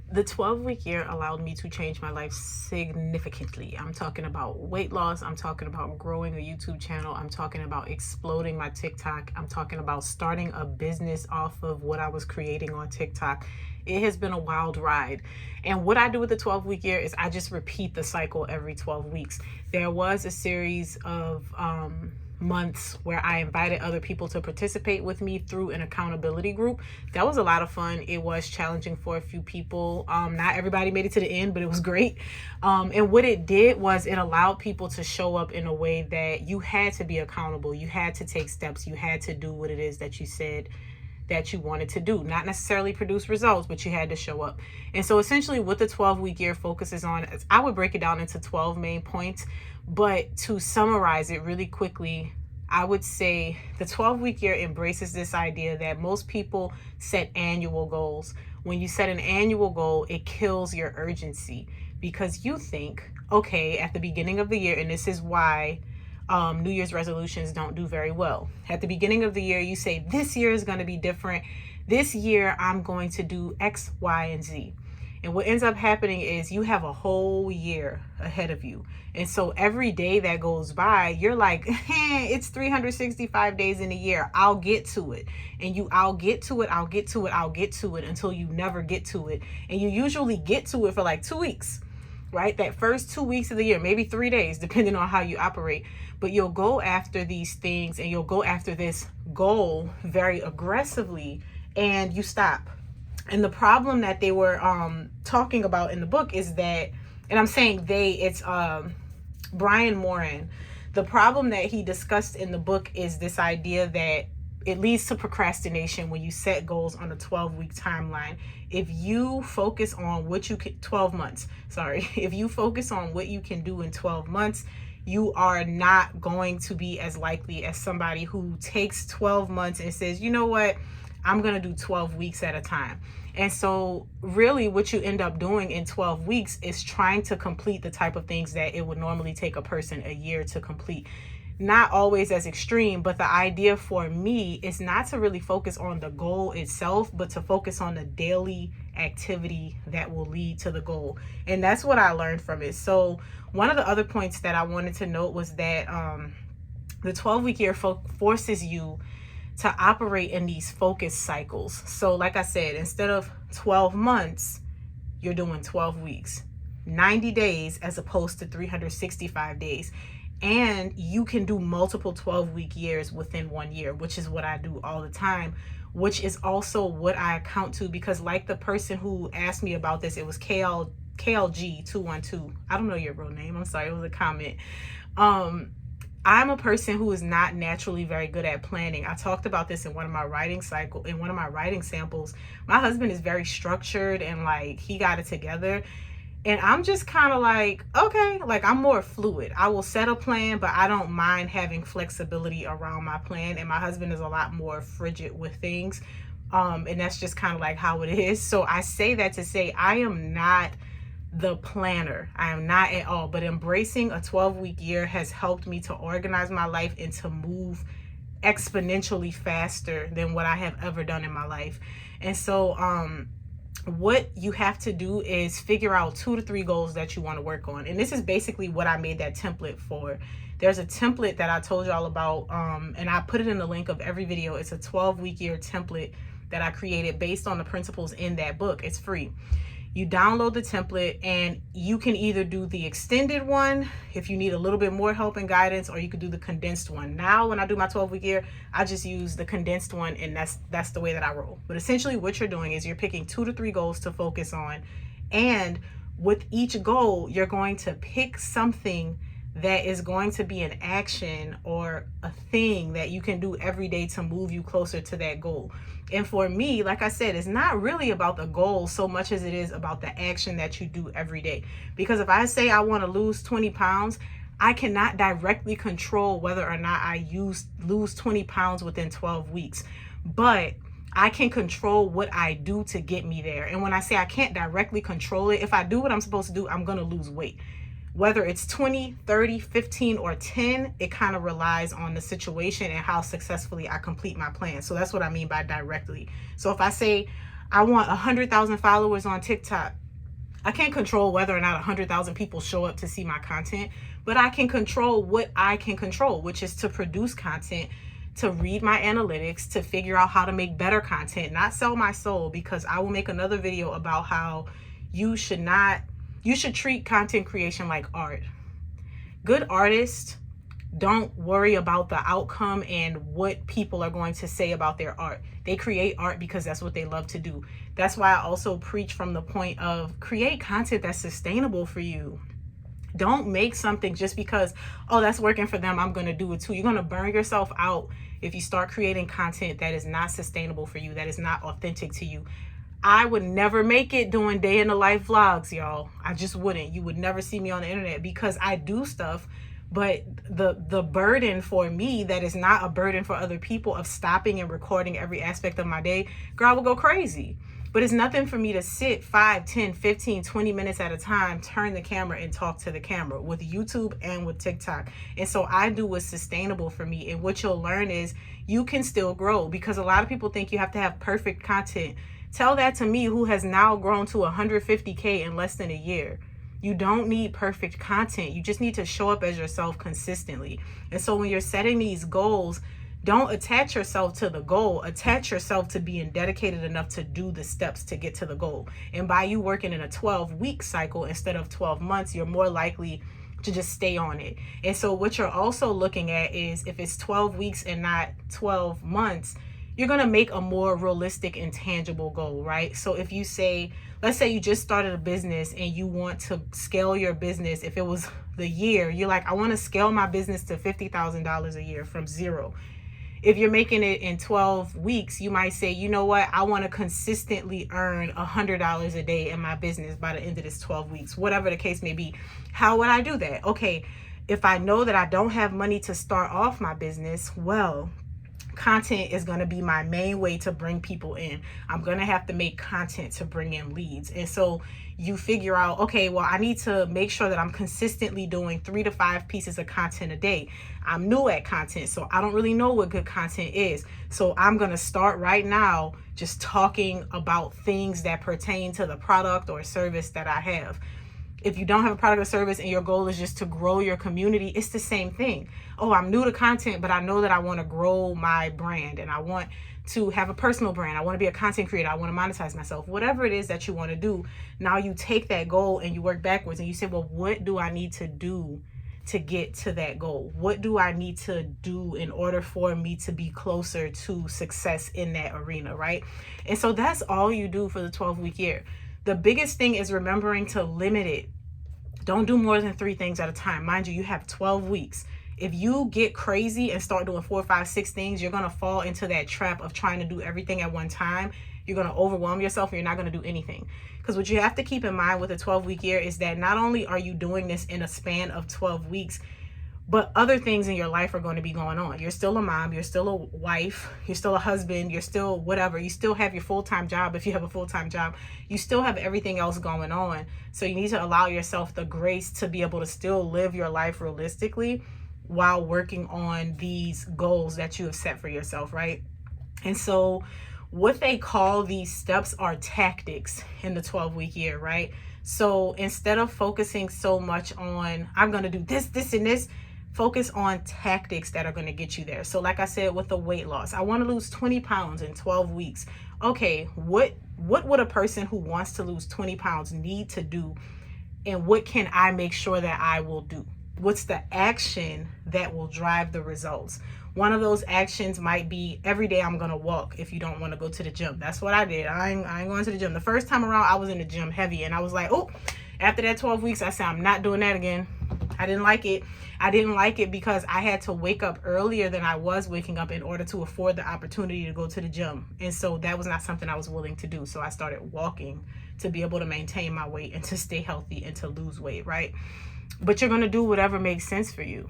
The 12-week year allowed me to change my life significantly. I'm talking about weight loss. I'm talking about growing a YouTube channel. I'm talking about exploding my TikTok. I'm talking about starting a business off of what I was creating on TikTok. It has been a wild ride. And what I do with the 12-week year is I just repeat the cycle every 12 weeks. There was a series of months where I invited other people to participate with me through an accountability group. That was a lot of fun. It was challenging for a few people. Not everybody made it to the end, but it was great. And what it did was it allowed people to show up in a way that you had to be accountable. You had to take steps. You had to do what it is that you said that you wanted to do, not necessarily produce results, but you had to show up. And so essentially what the 12-week year focuses on is, I would break it down into 12 main points, but to summarize it really quickly, I would say the 12-week year embraces this idea that most people set annual goals. When you set an annual goal, it kills your urgency because you think, okay, at the beginning of the year, and this is why New Year's resolutions don't do very well. At the beginning of the year, you say, this year is going to be different. This year, I'm going to do X, Y, and Z. And what ends up happening is you have a whole year ahead of you. And so every day that goes by, you're like, it's 365 days in a year. I'll get to it. And I'll get to it until you never get to it. And you usually get to it for like 2 weeks, right? That first 2 weeks of the year, maybe 3 days, depending on how you operate. But you'll go after these things and you'll go after this goal very aggressively and you stop. And the problem that they were talking about in the book is that, and I'm saying it's Brian Moran. The problem that he discussed in the book is this idea that it leads to procrastination when you set goals on a 12-week timeline. If you focus on what you can, 12 months, sorry. If you focus on what you can do in 12 months, you are not going to be as likely as somebody who takes 12 months and says, you know what, I'm going to do 12 weeks at a time. And so really what you end up doing in 12 weeks is trying to complete the type of things that it would normally take a person a year to complete. Not always as extreme, but the idea for me is not to really focus on the goal itself, but to focus on the daily activity that will lead to the goal. And that's what I learned from it. So one of the other points that I wanted to note was that the 12-week year forces you to operate in these focus cycles. So like I said, instead of 12 months, you're doing 12 weeks, 90 days as opposed to 365 days. And you can do multiple 12-week years within 1 year, which is what I do all the time, which is also what I account to, because like the person who asked me about this, it was KLG212. I don't know your real name. I'm sorry. It was a comment. I'm a person who is not naturally very good at planning. I talked about this in one of my writing samples. My husband is very structured and like he got it together. And I'm just kind of like, okay, like I'm more fluid. I will set a plan, but I don't mind having flexibility around my plan. And my husband is a lot more frigid with things. And that's just kind of like how it is. So I say that to say I am not the planner. I am not at all, but embracing a 12-week year has helped me to organize my life and to move exponentially faster than what I have ever done in my life. And so what you have to do is figure out 2 to 3 goals that you want to work on. And this is basically what I made that template for. There's a template that I told y'all about, and I put it in the link of every video. It's a 12-week year template that I created based on the principles in that book. It's free. You download the template and you can either do the extended one if you need a little bit more help and guidance, or you could do the condensed one. Now, when I do my 12-week year, I just use the condensed one, and that's the way that I roll. But essentially what you're doing is you're picking 2 to 3 goals to focus on. And with each goal, you're going to pick something that is going to be an action or a thing that you can do every day to move you closer to that goal. And for me, like I said, it's not really about the goal so much as it is about the action that you do every day. Because if I say I want to lose 20 pounds, I cannot directly control whether or not I lose 20 pounds within 12 weeks. But I can control what I do to get me there. And when I say I can't directly control it, if I do what I'm supposed to do, I'm going to lose weight. Whether it's 20, 30, 15, or 10, it kind of relies on the situation and how successfully I complete my plan. So that's what I mean by directly. So if I say I want 100,000 followers on TikTok. I can't control whether or not 100,000 people show up to see my content, but I can control what I can control, which is to produce content, to read my analytics, to figure out how to make better content, not sell my soul, because I will make another video about how you should treat content creation like art. Good artists don't worry about the outcome and what people are going to say about their art. They create art because that's what they love to do. That's why I also preach from the point of create content that's sustainable for you. Don't make something just because, oh, that's working for them, I'm going to do it too. You're going to burn yourself out if you start creating content that is not sustainable for you, that is not authentic to you. I would never make it doing day in the life vlogs, y'all. I just wouldn't. You would never see me on the internet because I do stuff, but the burden for me that is not a burden for other people of stopping and recording every aspect of my day, girl, I would go crazy. But it's nothing for me to sit 5, 10, 15, 20 minutes at a time, turn the camera and talk to the camera with YouTube and with TikTok. And so I do what's sustainable for me. And what you'll learn is you can still grow, because a lot of people think you have to have perfect content. Tell that to me, who has now grown to 150K in less than a year. You don't need perfect content. You just need to show up as yourself consistently. And so when you're setting these goals, don't attach yourself to the goal. Attach yourself to being dedicated enough to do the steps to get to the goal. And by you working in a 12-week cycle instead of 12 months, you're more likely to just stay on it. And so what you're also looking at is, if it's 12 weeks and not 12 months, you're going to make a more realistic and tangible goal, right? So if you say, let's say you just started a business and you want to scale your business. If it was the year, you're like, I want to scale my business to $50,000 a year from zero. If you're making it in 12 weeks, you might say, you know what? I want to consistently earn $100 a day in my business by the end of this 12 weeks, whatever the case may be. How would I do that? Okay, if I know that I don't have money to start off my business, well, content is going to be my main way to bring people in. I'm going to have to make content to bring in leads. And so you figure out, okay, well, I need to make sure that I'm consistently doing 3 to 5 pieces of content a day. I'm new at content, so I don't really know what good content is. So I'm going to start right now just talking about things that pertain to the product or service that I have. If you don't have a product or service and your goal is just to grow your community, it's the same thing. Oh, I'm new to content, but I know that I want to grow my brand and I want to have a personal brand. I want to be a content creator. I want to monetize myself. Whatever it is that you want to do, now you take that goal and you work backwards and you say, well, what do I need to do to get to that goal? What do I need to do in order for me to be closer to success in that arena, right? And so that's all you do for the 12-week year. The biggest thing is remembering to limit it. Don't do more than 3 things at a time. Mind you, you have 12 weeks. If you get crazy and start doing 4, 5, 6 things, you're going to fall into that trap of trying to do everything at one time. You're going to overwhelm yourself and you're not going to do anything. Because what you have to keep in mind with a 12-week year is that not only are you doing this in a span of 12 weeks, but other things in your life are going to be going on. You're still a mom, you're still a wife, you're still a husband, you're still whatever. You still have your full-time job if you have a full-time job. You still have everything else going on. So you need to allow yourself the grace to be able to still live your life realistically while working on these goals that you have set for yourself, right? And so what they call these steps are tactics in the 12-week year, right? So instead of focusing so much on, I'm going to do this, this, and this, focus on tactics that are going to get you there. So like I said, with the weight loss, I want to lose 20 pounds in 12 weeks. Okay, what would a person who wants to lose 20 pounds need to do? And what can I make sure that I will do? What's the action that will drive the results? One of those actions might be every day I'm going to walk if you don't want to go to the gym. That's what I did. I ain't going to the gym. The first time around, I was in the gym heavy and I was like, oh, after that 12 weeks, I said, I'm not doing that again. I didn't like it. I didn't like it because I had to wake up earlier than I was waking up in order to afford the opportunity to go to the gym. And so that was not something I was willing to do. So I started walking to be able to maintain my weight and to stay healthy and to lose weight, right? But you're going to do whatever makes sense for you.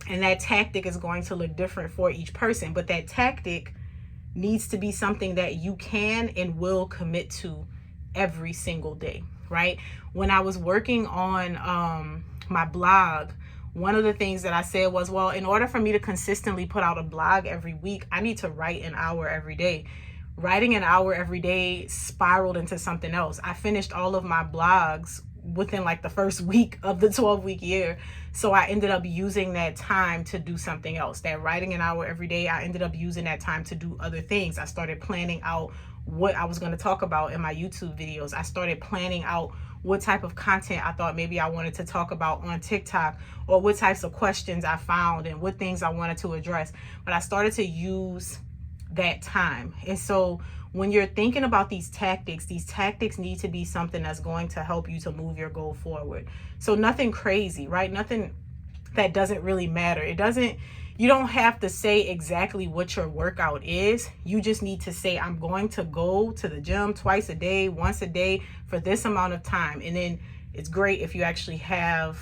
And that tactic is going to look different for each person. But that tactic needs to be something that you can and will commit to every single day, right? When I was working on my blog, one of the things that I said was, well, in order for me to consistently put out a blog every week, I need to write an hour every day. Writing an hour every day spiraled into something else. I finished all of my blogs within like the first week of the 12-week year. So I ended up using that time to do something else. That writing an hour every day, I ended up using that time to do other things. I started planning out what I was going to talk about in my YouTube videos. I started planning out what type of content I thought maybe I wanted to talk about on TikTok, or what types of questions I found and what things I wanted to address. But I started to use that time. And so when you're thinking about these tactics need to be something that's going to help you to move your goal forward. So nothing crazy, right? Nothing that doesn't really matter. You don't have to say exactly what your workout is. You just need to say, I'm going to go to the gym twice a day, once a day for this amount of time. And then it's great if you actually have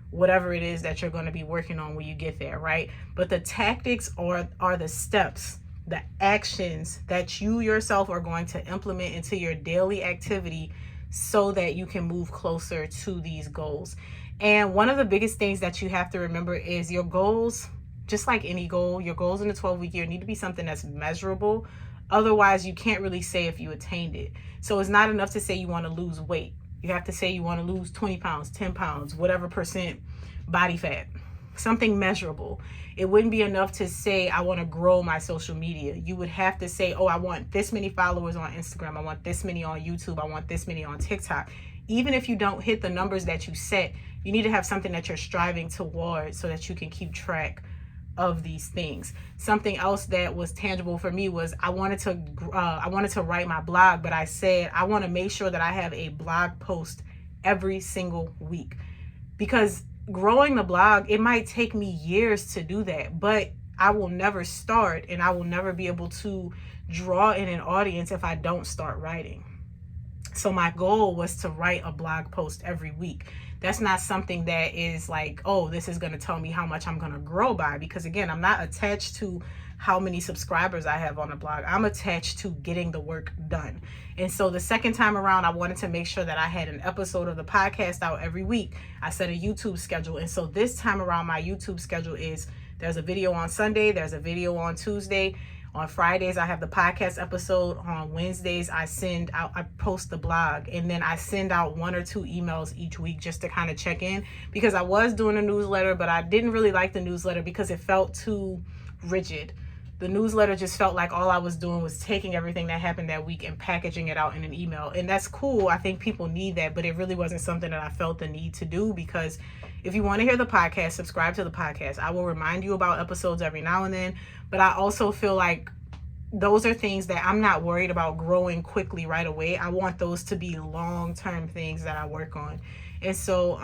whatever it is that you're going to be working on when you get there, right? But the tactics are the steps, the actions that you yourself are going to implement into your daily activity so that you can move closer to these goals. And one of the biggest things that you have to remember is your goals, just like any goal, your goals in the 12-week year need to be something that's measurable. Otherwise, you can't really say if you attained it. So it's not enough to say you want to lose weight. You have to say you want to lose 20 pounds, 10 pounds, whatever percent body fat, something measurable. It wouldn't be enough to say, I want to grow my social media. You would have to say, oh, I want this many followers on Instagram. I want this many on YouTube. I want this many on TikTok. Even if you don't hit the numbers that you set, you need to have something that you're striving towards so that you can keep track of these things. Something else that was tangible for me was I wanted to write my blog, but I said I want to make sure that I have a blog post every single week, because growing the blog, it might take me years to do that, but I will never start and I will never be able to draw in an audience if I don't start writing. So my goal was to write a blog post every week. That's not something that is like, oh, this is going to tell me how much I'm going to grow by, because again, I'm not attached to how many subscribers I have on the blog. I'm attached to getting the work done. And so the second time around, I wanted to make sure that I had an episode of the podcast out every week. I set a YouTube schedule. And so this time around, my YouTube schedule is there's a video on Sunday, there's a video on Tuesday. On Fridays, I have the podcast episode. On Wednesdays, I post the blog, and then I send out 1 or 2 emails each week just to kind of check in, because I was doing a newsletter, but I didn't really like the newsletter because it felt too rigid. The newsletter just felt like all I was doing was taking everything that happened that week and packaging it out in an email. And that's cool. I think people need that, but it really wasn't something that I felt the need to do, because if you want to hear the podcast, subscribe to the podcast. I will remind you about episodes every now and then, but I also feel like those are things that I'm not worried about growing quickly right away. I want those to be long-term things that I work on. And so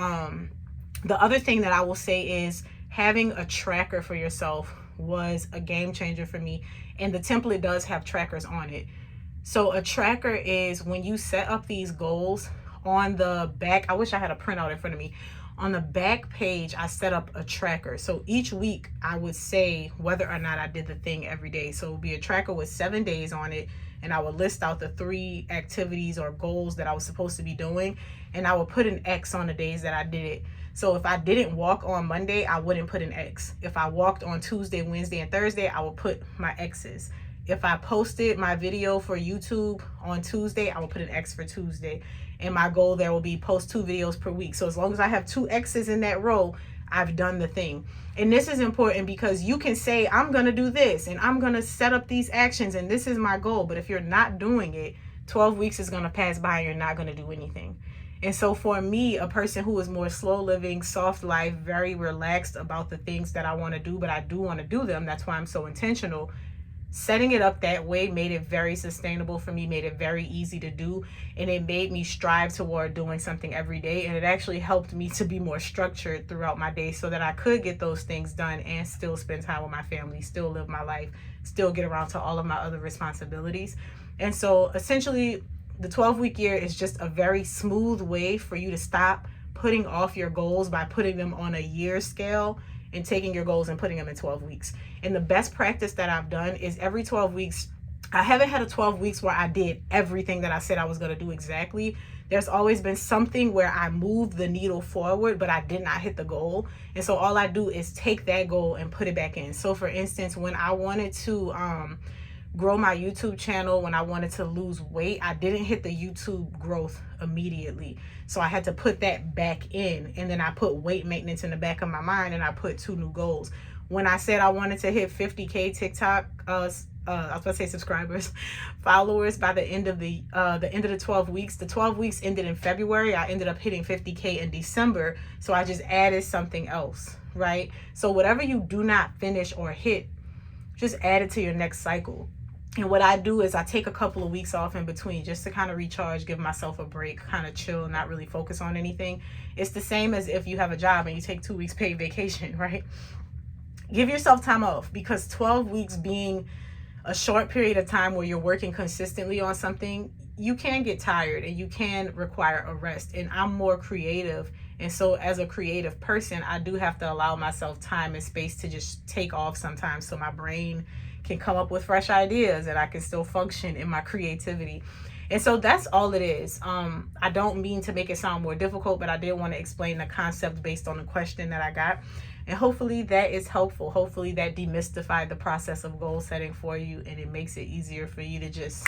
the other thing that I will say is having a tracker for yourself was a game changer for me. And the template does have trackers on it. So a tracker is when you set up these goals on the back. I wish I had a printout in front of me. On the back page, I set up a tracker. So each week I would say whether or not I did the thing every day. So it would be a tracker with 7 days on it. And I would list out the 3 activities or goals that I was supposed to be doing. And I would put an X on the days that I did it. So if I didn't walk on Monday, I wouldn't put an X. If I walked on Tuesday, Wednesday, and Thursday, I would put my X's. If I posted my video for YouTube on Tuesday, I will put an X for Tuesday. And my goal there will be post 2 videos per week. So as long as I have 2 X's in that row, I've done the thing. And this is important because you can say, I'm going to do this and I'm going to set up these actions and this is my goal. But if you're not doing it, 12 weeks is going to pass by and you're not going to do anything. And so for me, a person who is more slow living, soft life, very relaxed about the things that I want to do, but I do want to do them. That's why I'm so intentional. Setting it up that way made it very sustainable for me, made it very easy to do, and it made me strive toward doing something every day. And it actually helped me to be more structured throughout my day so that I could get those things done and still spend time with my family, still live my life, still get around to all of my other responsibilities. And so essentially, the 12-week year is just a very smooth way for you to stop putting off your goals by putting them on a year scale and taking your goals and putting them in 12 weeks. And the best practice that I've done is every 12 weeks, I haven't had a 12 weeks where I did everything that I said I was going to do exactly. There's always been something where I moved the needle forward, but I did not hit the goal. And so all I do is take that goal and put it back in. So for instance, when I wanted to grow my YouTube channel, when I wanted to lose weight, I didn't hit the YouTube growth immediately. So I had to put that back in. And then I put weight maintenance in the back of my mind, and I put 2 new goals. When I said I wanted to hit 50K TikTok, I was about to say subscribers, followers by the end of the 12 weeks. The 12 weeks ended in February. I ended up hitting 50K in December. So I just added something else, right? So whatever you do not finish or hit, just add it to your next cycle. And what I do is I take a couple of weeks off in between just to kind of recharge, give myself a break, kind of chill, not really focus on anything. It's the same as if you have a job and you take 2 weeks paid vacation, right? Give yourself time off, because 12 weeks being a short period of time where you're working consistently on something, you can get tired and you can require a rest. And I'm more creative. And so as a creative person, I do have to allow myself time and space to just take off sometimes, so my brain can come up with fresh ideas and I can still function in my creativity. And so that's all it is. I don't mean to make it sound more difficult, but I did want to explain the concept based on the question that I got. And hopefully that is helpful. Hopefully that demystified the process of goal setting for you, and it makes it easier for you to just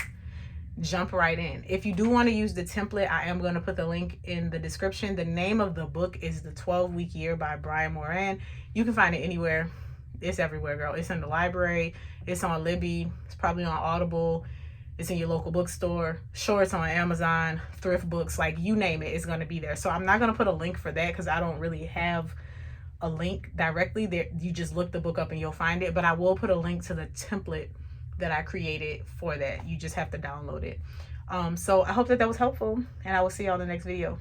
jump right in. If you do want to use the template, I am going to put the link in the description. The name of the book is The 12-Week Year by Myron. You can find it anywhere. It's everywhere, girl. It's in the library. It's on Libby. It's probably on Audible. It's in your local bookstore. Sure, it's on Amazon, thrift books, like you name it, it's going to be there. So I'm not going to put a link for that because I don't really have a link directly there. You just look the book up and you'll find it. But I will put a link to the template that I created for that. You just have to download it. So I hope that was helpful, and I will see y'all in the next video.